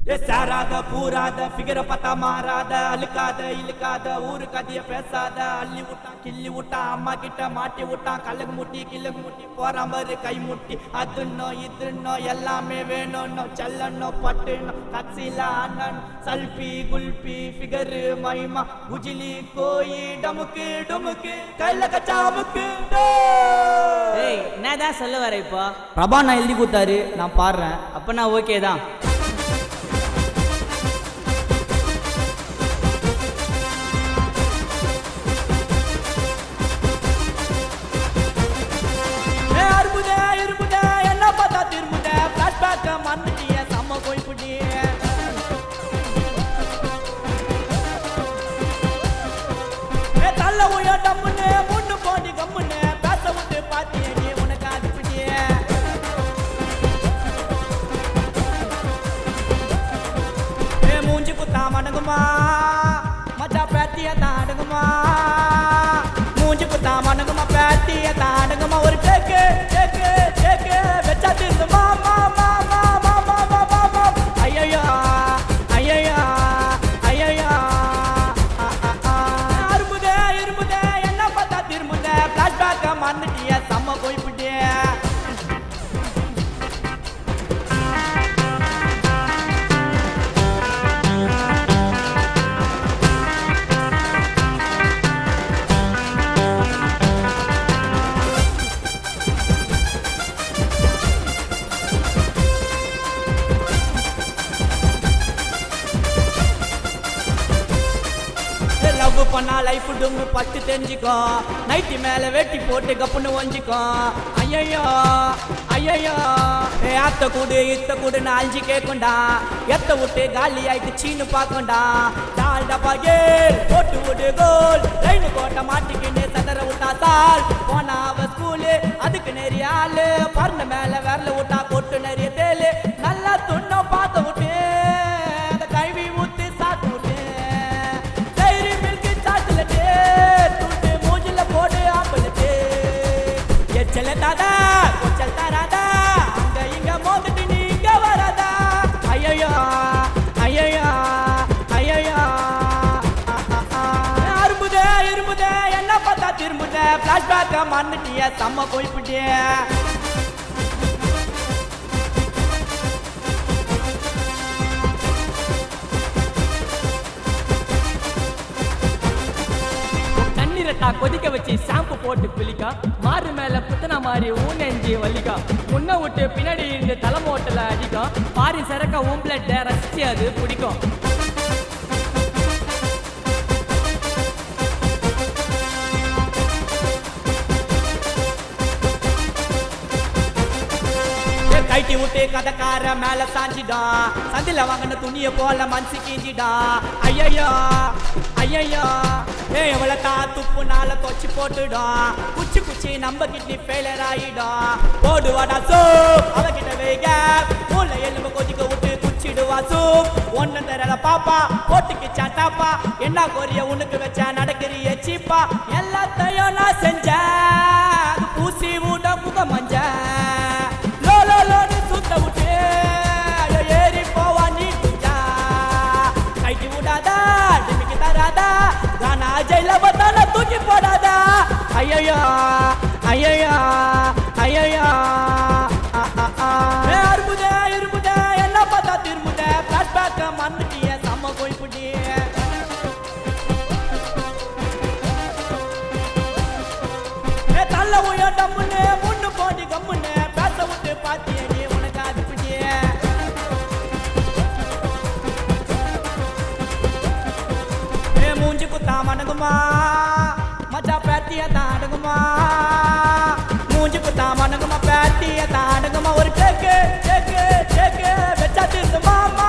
சாராத பூராத ஃபிகரை பார்த்தா மாறாத அழுக்காத இழுக்காத ஊரு கதைய பேசாத அள்ளி விட்டான் கிள்ளி விட்டான் அம்மா கிட்ட மாட்டி விட்டான் கல்லுக்கு முட்டி போற மாதிரி கை முட்டி அதுன்னோ இதுன்னோ எல்லாமே வேணும்னோ செல்லன்னோ பட்டுனோ கட்சியில அண்ணன் சல்பி குல்பி ஃபிகரு மைமா குஜிலி கோயி டமுக்கு டுமுக்கு கையில கச்சாமுக்கு என்னதான் சொல்ல வர இப்போ பிரபா நான் எழுதி கொடுத்தாரு நான் பாடுறேன் அப்ப நான் ஓகே தான் மணங்குமா மச்சா பேத்திய தாடுங்குமா மூஞ்சி குத்தா மணங்குமா பேத்திய தாடுங்குமா ஒரு டேக்கு டேக்கு டேக்கு வெச்சா திருந்து மாமா மாமா மாமா மாமா ஐயையா ஐயையா ஐயையா அருமுதே இருமுதே என்ன பார்த்தா திருமுதே பிளாஷ்பேக்க மறந்துட்டிய செம்ம போய்பிட்டே பண்ணா லைஃப் டும்மு பத்து தெரிஞ்சுக்கோ நைட்டு மேல வெட்டி போட்டு கப்புன்னு ஒஞ்சிக்கோ ஐயையோ ஐயையோ அத்த கூடு இத்த கூடு அழிஞ்சு கேட்குண்டா எத்த விட்டு காலி ஆயிட்டு சீனு பார்க்கண்டா டால் டப்பா கேள் போட்டு விடு கோல் லைனு கோட்டை மாட்டிக்கின்னு சதற விட்டா சால் போனா அவ ஸ்கூலு அதுக்கு நிறைய ஆளு பறந்த மேல விரல விட்டா கொட்டு நிறைய தேலு நல்லா துண்டம் பார்த்த விட்டு அந்த கைவி ஊத்து சாத்து விட்டு எச்சல தாதா கொச்சல் தாராதா அங்க இங்க மோதிட்டு நீங்க வராதா ஐயையோ ஐயையோ ஐயையோ அருமுதே இருமுதே என்ன பார்த்தா திருமுதே பிளாஷ்பேக்க மறந்துட்டிய செம்ம போய்பிட்டே கொதிக்க வச்சு ஷாம்பு போட்டு குளிக்கா மாறு மேல புத்தன மாதிரி ஊனெஞ்சி வலிக்கா முன்ன விட்டு பின்னாடி இருந்து தலைமோட்டல அடிக்கும் பாரி சரக்க ஊம்பிளட்ட ரசிச்சு அது பிடிக்கும் கைட்டி விட்டு கதக்கார மேல சாஞ்சிடா சந்தில வாங்கின துணிய போல மனசு கீஞ்சிடா ஐயையோ ஐயையோ எவ்வளவு தா துப்பு நாள தொச்சு போட்டுடா குச்சி குச்சி நம்ம கிட்னி ஃபெயிலர் ஆயிடா போடுவாடா சூப் அவகிட்ட வேக மூளை எலும்பு கொதிக்க விட்டு குச்சிடுவா சூப் ஒன்னு தரல பாப்பா போட்டுக்கு சாட்டாப்பா என்ன கோரிய உனக்கு வச்சா நடக்கிறிய சீப்பா எல்லாத்தையும் நான் செஞ்சேன் அது பூசி விட முக மஞ்ச சுத்த விட்டு ஏறி போவா நீ குஞ்சா கைட்டி விடாதா டிமிக்கி தராதா கானா ஜெயில பத்தான தூக்கி போடாதா ஐயையோ ஐயையோ ஐயையோ அருமுதே இருமுதே என்ன பார்த்தா திருமுதே பிளாஷ்பேக்க மறந்துட்டிய செம்ம போய்பிட்டிய தள்ள உயட்டம்முன்னு முன்னு போடி கம்முன்னு பேச விட்டு பாத்திய நீ உனக்கு அது பிடிய மூஞ்சி குத்தா மணங்குமா மச்சா பேத்திய தாடுங்குமா மூஞ்சி குத்தா மணங்குமா பேத்திய தாடுங்குமா ஒரு டேக்கு டேக்கு டேக்கு வெச்சா திருந்து மாமா